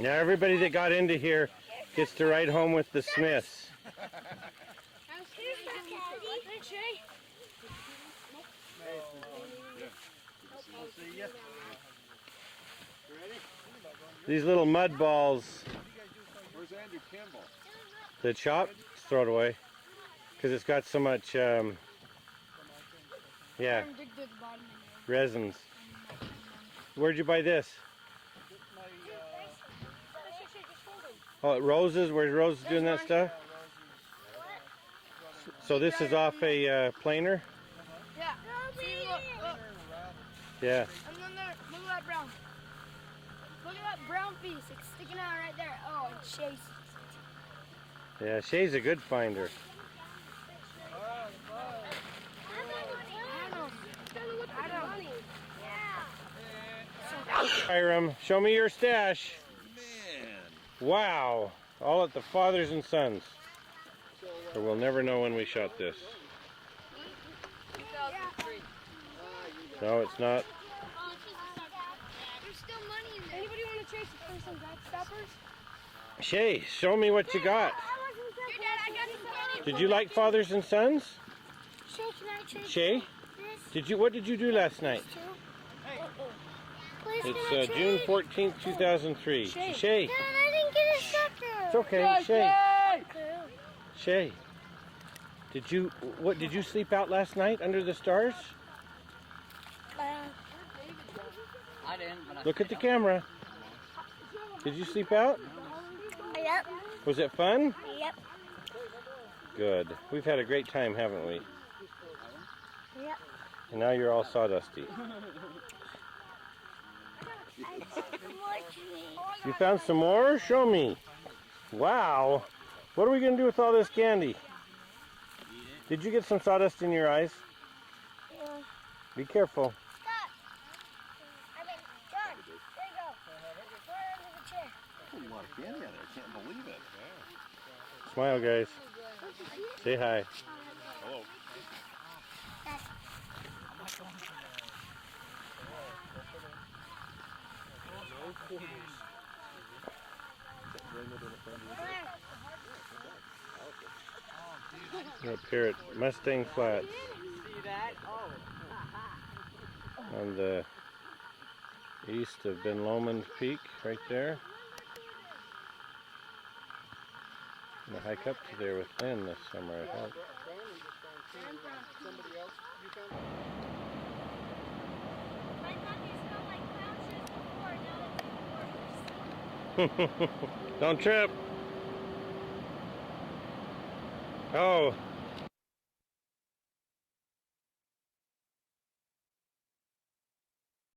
Now everybody that got into here gets to ride home with the Smiths. These little mud balls. Where's Andrew Kimball? The chop, just throw it away. Because it's got so much, resins. Where'd you buy this? Oh, at Rose's? Where's Rose doing that stuff? So this is off a planer? Yeah. See, look. Yeah. And then there, look at that brown. Look at that brown piece. It's sticking out right there. Oh, it's Shay's. Yeah, Shay's a good finder. Hiram, show me your stash. Man. Wow. All at the Fathers and Sons. So we'll never know when we shot this. 2003. No, it's not. There's still money in there. Anybody want to chase for some Gobstoppers? Shay, show me what you got. Dad, I got some candy. Did you like Fathers and Sons? Shay, can I chase Shay? this? What did you do last night? Please, It's June 14th, 2003. Shay. Dad, I didn't get a sucker. It's okay, Shay. Shay. Did you sleep out last night under the stars? I didn't, but Look at the camera. Did you sleep out? Yep. Was it fun? Yep. Good. We've had a great time, haven't we? Yep. And now you're all sawdusty. You found some more? Show me. Wow. What are we going to do with all this candy? Did you get some sawdust in your eyes? Yeah. Be careful. Stop. I mean, John, there you go. Right under the chair. A lot of candy out there. I can't believe it. Smile, guys. Say hi. Hello. We're up here at Mustang Flats see that? Oh. on the east of Ben Lomond Peak, right there. I'm gonna hike up to there with Lynn this summer, I hope. I thought you smelled like clown shoes before. Now Don't trip. Oh,